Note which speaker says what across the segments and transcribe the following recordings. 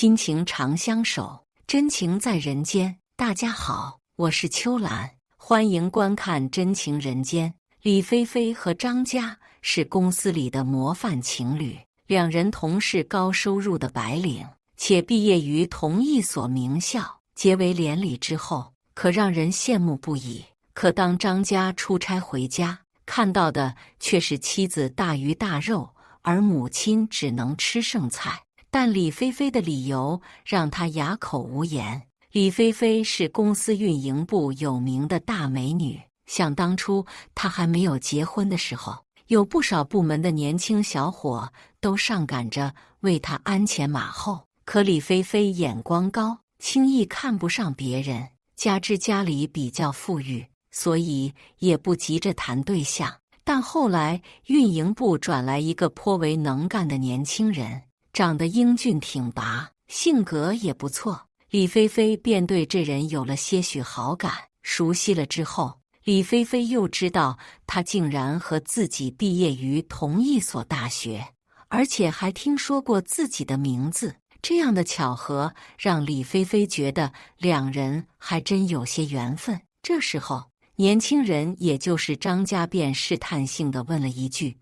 Speaker 1: 亲情长相守，真情在人间。大家好，我是秋兰，欢迎观看《真情人间》。李菲菲和张嘉是公司里的模范情侣，两人同是高收入的白领，且毕业于同一所名校，结为连理之后，可让人羡慕不已。可当张嘉出差回家，看到的却是妻子大鱼大肉，而母亲只能吃剩菜。但李菲菲的理由让他哑口无言。李菲菲是公司运营部有名的大美女，想当初她还没有结婚的时候，有不少部门的年轻小伙都上赶着为她鞍前马后。可李菲菲眼光高，轻易看不上别人，加之家里比较富裕，所以也不急着谈对象。但后来运营部转来一个颇为能干的年轻人，长得英俊挺拔，性格也不错，李菲菲便对这人有了些许好感。熟悉了之后，李菲菲又知道他竟然和自己毕业于同一所大学，而且还听说过自己的名字。这样的巧合让李菲菲觉得两人还真有些缘分。这时候，年轻人也就是张嘉便试探性地问了一句：“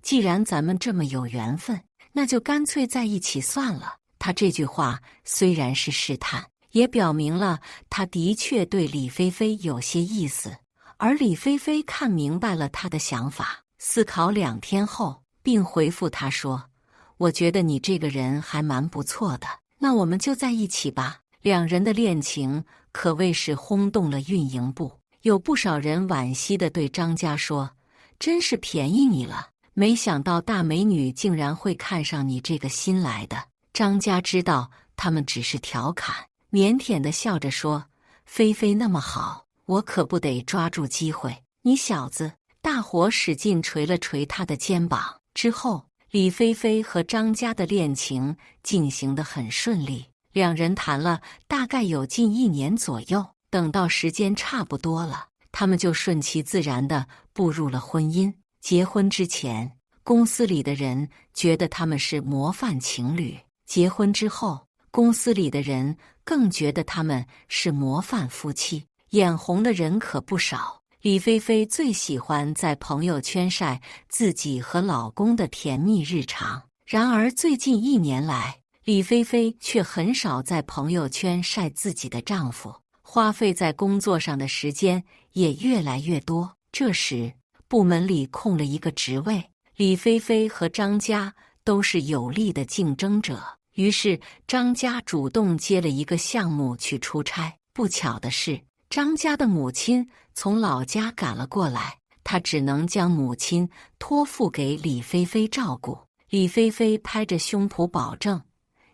Speaker 1: 既然咱们这么有缘分，那就干脆在一起算了。”他这句话虽然是试探，也表明了他的确对李菲菲有些意思。而李菲菲看明白了他的想法，思考2天后，并回复他说：“我觉得你这个人还蛮不错的，那我们就在一起吧。”两人的恋情可谓是轰动了运营部，有不少人惋惜地对张嘉说：“真是便宜你了，没想到大美女竟然会看上你这个新来的。”张嘉知道他们只是调侃，腼腆地笑着说：“菲菲那么好，我可不得抓住机会。你小子！”大伙使劲捶了捶他的肩膀。之后，李菲菲和张嘉的恋情进行得很顺利，两人谈了大概有近1年左右。等到时间差不多了，他们就顺其自然地步入了婚姻。结婚之前，公司里的人觉得他们是模范情侣；结婚之后，公司里的人更觉得他们是模范夫妻。眼红的人可不少。李菲菲最喜欢在朋友圈晒自己和老公的甜蜜日常，然而最近1年来，李菲菲却很少在朋友圈晒自己的丈夫，花费在工作上的时间也越来越多。这时，部门里空了一个职位，李菲菲和张嘉都是有力的竞争者，于是张嘉主动接了一个项目去出差。不巧的是，张嘉的母亲从老家赶了过来，他只能将母亲托付给李菲菲照顾。李菲菲拍着胸脯保证：“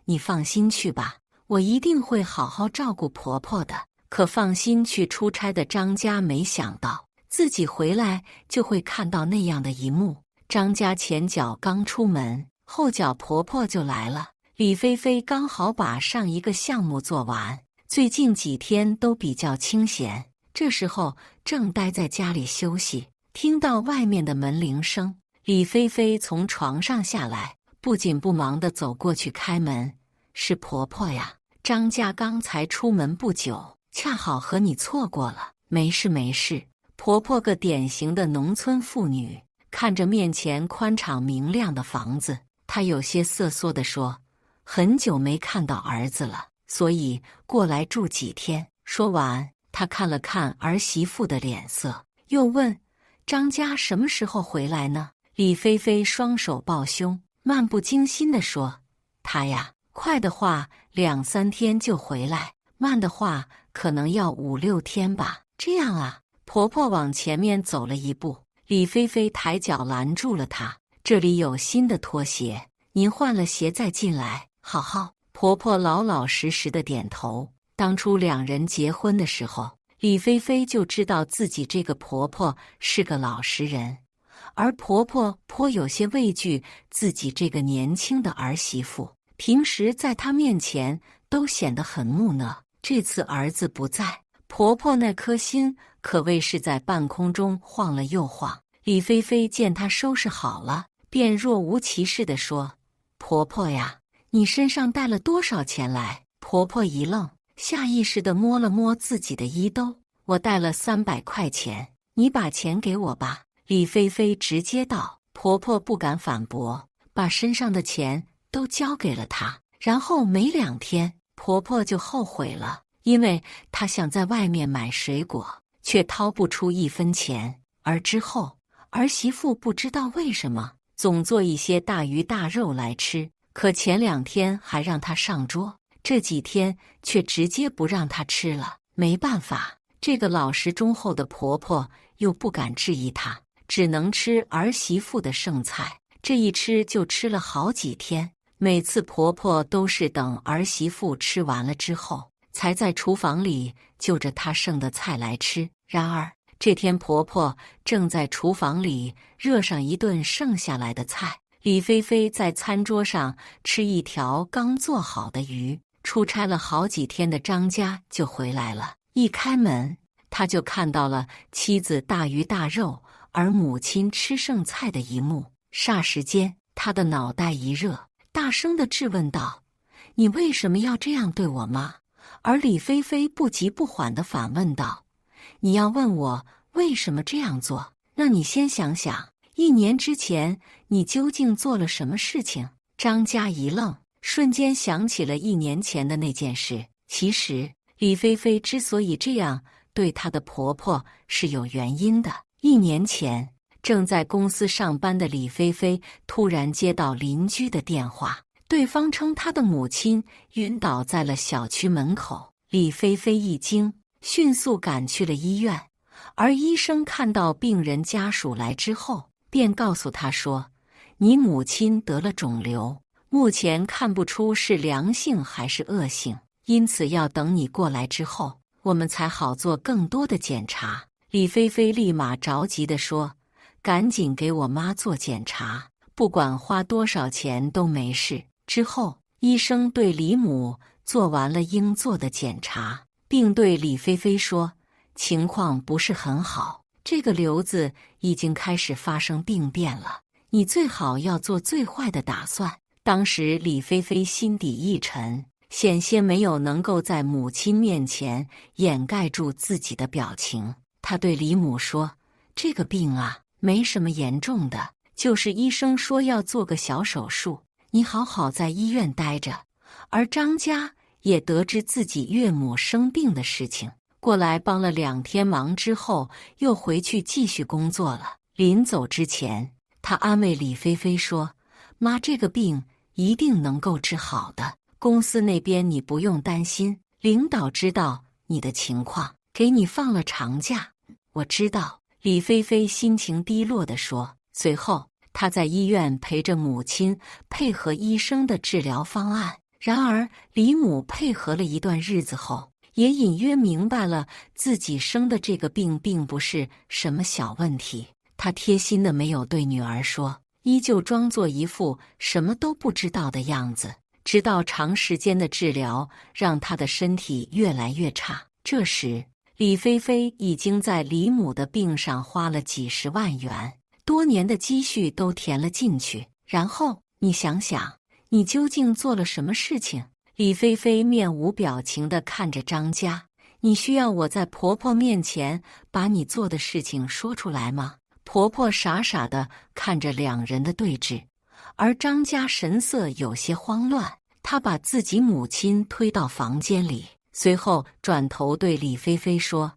Speaker 1: 你放心去吧，我一定会好好照顾婆婆的。”可放心去出差的张嘉没想到，自己回来就会看到那样的一幕。张嘉前脚刚出门，后脚婆婆就来了。李菲菲刚好把上一个项目做完，最近几天都比较清闲，这时候正待在家里休息，听到外面的门铃声，李菲菲从床上下来，不紧不忙地走过去开门：“是婆婆呀，张嘉刚才出门不久，恰好和你错过了。”“没事没事。”婆婆个典型的农村妇女，看着面前宽敞明亮的房子，她有些瑟缩地说：“很久没看到儿子了，所以过来住几天。”说完，她看了看儿媳妇的脸色，又问：“张嘉什么时候回来呢？”李菲菲双手抱胸，漫不经心地说：“他呀，快的话2、3天就回来，慢的话可能要5、6天吧。”“这样啊。”婆婆往前面走了一步，李菲菲抬脚拦住了她：“这里有新的拖鞋，您换了鞋再进来。”“好。”婆婆老老实实的点头。当初两人结婚的时候，李菲菲就知道自己这个婆婆是个老实人，而婆婆颇有些畏惧自己这个年轻的儿媳妇，平时在她面前都显得很木讷。这次儿子不在，婆婆那颗心可谓是在半空中晃了又晃。李菲菲见她收拾好了，便若无其事地说：“婆婆呀，你身上带了多少钱来？”婆婆一愣，下意识地摸了摸自己的衣兜。“我带了300块钱，你把钱给我吧。”李菲菲直接道。婆婆不敢反驳，把身上的钱都交给了她。然后没2天，婆婆就后悔了，因为她想在外面买水果，却掏不出1分钱。而之后，儿媳妇不知道为什么总做一些大鱼大肉来吃，可前2天还让她上桌，这几天却直接不让她吃了。没办法，这个老实忠厚的婆婆又不敢质疑她，只能吃儿媳妇的剩菜。这一吃就吃了好几天，每次婆婆都是等儿媳妇吃完了之后，才在厨房里就着她剩的菜来吃。然而这天婆婆正在厨房里热上一顿剩下来的菜，李菲菲在餐桌上吃一条刚做好的鱼。出差了好几天的张家就回来了，一开门他就看到了妻子大鱼大肉，而母亲吃剩菜的一幕。霎时间，他的脑袋一热，大声地质问道：“你为什么要这样对我妈？”而李菲菲不急不缓地反问道：“你要问我为什么这样做？那你先想想，1年之前你究竟做了什么事情？”张家一愣，瞬间想起了1年前的那件事。其实，李菲菲之所以这样对她的婆婆是有原因的。1年前，正在公司上班的李菲菲突然接到邻居的电话，对方称她的母亲晕倒在了小区门口。李菲菲一惊，迅速赶去了医院，而医生看到病人家属来之后，便告诉她说：“你母亲得了肿瘤，目前看不出是良性还是恶性，因此要等你过来之后，我们才好做更多的检查。”李菲菲立马着急地说：“赶紧给我妈做检查，不管花多少钱都没事。”之后，医生对李母做完了应做的检查，并对李菲菲说：“情况不是很好，这个瘤子已经开始发生病变了，你最好要做最坏的打算。”当时李菲菲心底一沉，险些没有能够在母亲面前掩盖住自己的表情。她对李母说：“这个病啊，没什么严重的，就是医生说要做个小手术，你好好在医院待着。”而张家也得知自己岳母生病的事情，过来帮了2天忙之后，又回去继续工作了。临走之前，他安慰李菲菲说：“妈，这个病一定能够治好的，公司那边你不用担心，领导知道你的情况，给你放了长假。”“我知道。”李菲菲心情低落地说。随后，她在医院陪着母亲配合医生的治疗方案。然而，李母配合了一段日子后，也隐约明白了自己生的这个病并不是什么小问题。她贴心的没有对女儿说，依旧装作一副什么都不知道的样子。直到长时间的治疗让她的身体越来越差，这时李菲菲已经在李母的病上花了几十万元，多年的积蓄都填了进去。然后你想想，你究竟做了什么事情？李菲菲面无表情地看着张家。你需要我在婆婆面前把你做的事情说出来吗？婆婆傻傻地看着2人的对峙，而张家神色有些慌乱，他把自己母亲推到房间里，随后转头对李菲菲说：“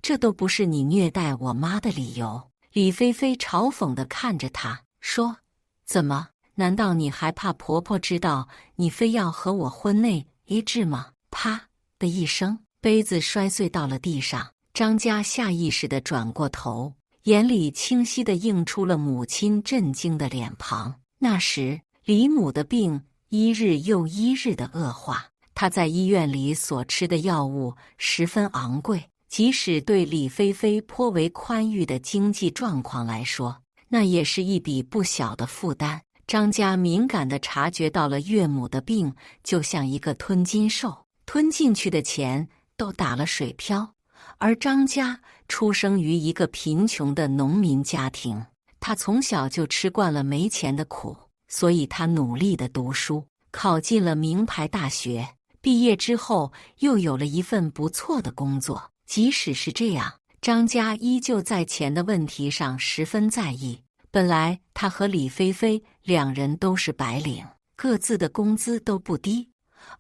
Speaker 1: 这都不是你虐待我妈的理由。”李菲菲嘲讽地看着他说：“怎么？难道你还怕婆婆知道你非要和我婚内一致吗？”啪的一声，杯子摔碎到了地上。张家下意识地转过头，眼里清晰地映出了母亲震惊的脸庞。那时，李母的病一日又一日的恶化，她在医院里所吃的药物十分昂贵，即使对李菲菲颇为宽裕的经济状况来说，那也是一笔不小的负担。张家敏感地察觉到了岳母的病就像一个吞金兽，吞进去的钱都打了水漂。而张家出生于一个贫穷的农民家庭，他从小就吃惯了没钱的苦，所以他努力地读书，考进了名牌大学，毕业之后又有了一份不错的工作。即使是这样，张家依旧在钱的问题上十分在意。本来他和李菲菲两人都是白领，各自的工资都不低，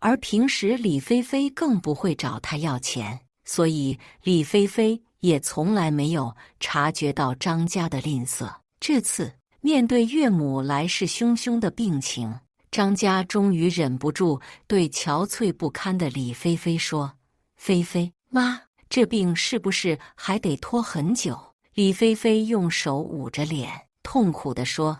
Speaker 1: 而平时李菲菲更不会找他要钱，所以李菲菲也从来没有察觉到张家的吝啬。这次面对岳母来势汹汹的病情，张家终于忍不住对憔悴不堪的李菲菲说：“菲菲妈，这病是不是还得拖很久？”李菲菲用手捂着脸，痛苦地说：“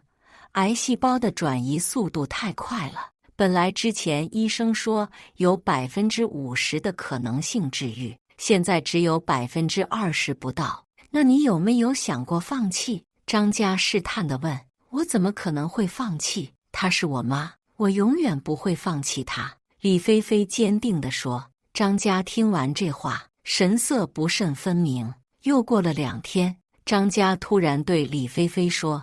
Speaker 1: 癌细胞的转移速度太快了，本来之前医生说有50%的可能性治愈，现在只有20%不到。那你有没有想过放弃？”张家试探地问。“我怎么可能会放弃？她是我妈，我永远不会放弃她。”李菲菲坚定地说。张家听完这话，神色不甚分明。又过了2天，张家突然对李菲菲说：“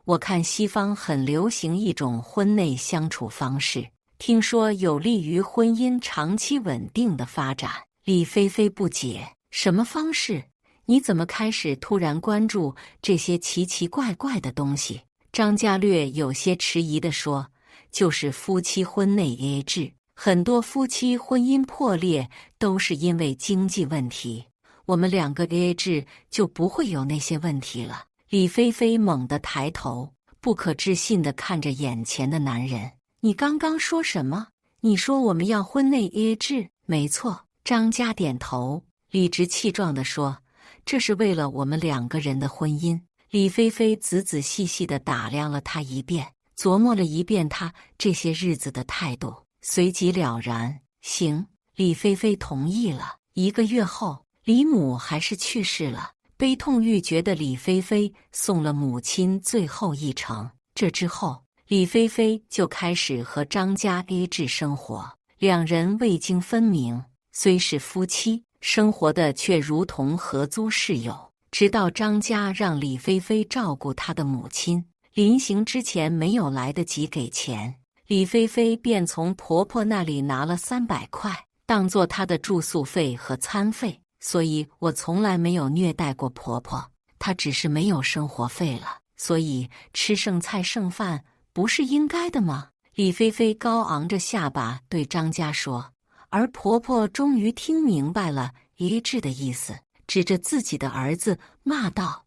Speaker 1: 我看西方很流行一种婚内相处方式，听说有利于婚姻长期稳定的发展。”李菲菲不解：“什么方式？你怎么开始突然关注这些奇奇怪怪的东西？”张家略有些迟疑地说：“就是夫妻婚内 AA 制，很多夫妻婚姻破裂都是因为经济问题，我们2个 AA 制就不会有那些问题了。”李菲菲猛地抬头，不可置信地看着眼前的男人：“你刚刚说什么？你说我们要婚内 AA 制？”“没错。”张家点头，理直气壮地说：“这是为了我们2个人的婚姻。”李菲菲仔仔细细地打量了他一遍，琢磨了一遍他这些日子的态度，随即了然：“行。”李菲菲同意了。1个月后，李母还是去世了。悲痛欲绝的李菲菲送了母亲最后一程。这之后，李菲菲就开始和张家 AA 制生活，2人未经分明，虽是夫妻，生活的却如同合租室友。直到张家让李菲菲照顾她的母亲，临行之前没有来得及给钱，李菲菲便从婆婆那里拿了300块，当作她的住宿费和餐费。所以我从来没有虐待过婆婆，她只是没有生活费了，所以吃剩菜剩饭不是应该的吗？李菲菲高昂着下巴对张家说，而婆婆终于听明白了AA制的意思，指着自己的儿子骂道：“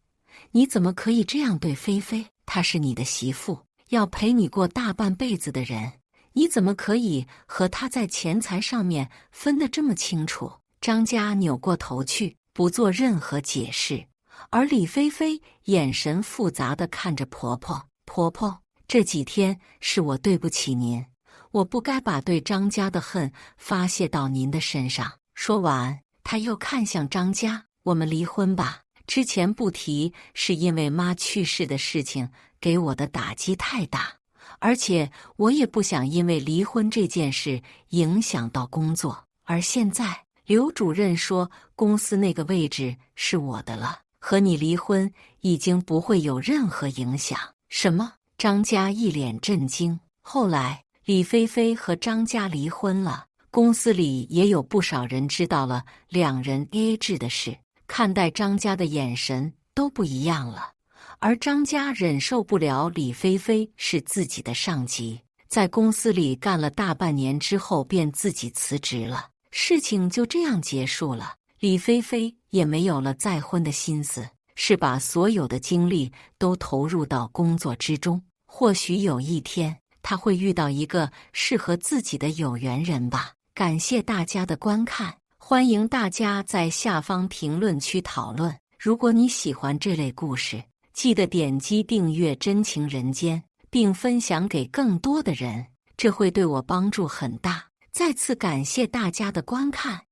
Speaker 1: 你怎么可以这样对菲菲？她是你的媳妇，要陪你过大半辈子的人，你怎么可以和她在钱财上面分得这么清楚？”张家扭过头去，不做任何解释，而李菲菲眼神复杂地看着婆婆：“婆婆，这几天是我对不起您，我不该把对张家的恨发泄到您的身上。”说完，她又看向张家：“我们离婚吧。之前不提是因为妈去世的事情给我的打击太大，而且我也不想因为离婚这件事影响到工作。而现在刘主任说公司那个位置是我的了，和你离婚已经不会有任何影响。”“什么？”张家一脸震惊。后来李菲菲和张家离婚了，公司里也有不少人知道了2人 AA 制的事，看待张家的眼神都不一样了。而张家忍受不了李菲菲是自己的上级，在公司里干了大半年之后便自己辞职了。事情就这样结束了，李菲菲也没有了再婚的心思，是把所有的精力都投入到工作之中。或许有一天，她会遇到一个适合自己的有缘人吧。感谢大家的观看，欢迎大家在下方评论区讨论。如果你喜欢这类故事，记得点击订阅真情人间，并分享给更多的人，这会对我帮助很大。再次感谢大家的观看。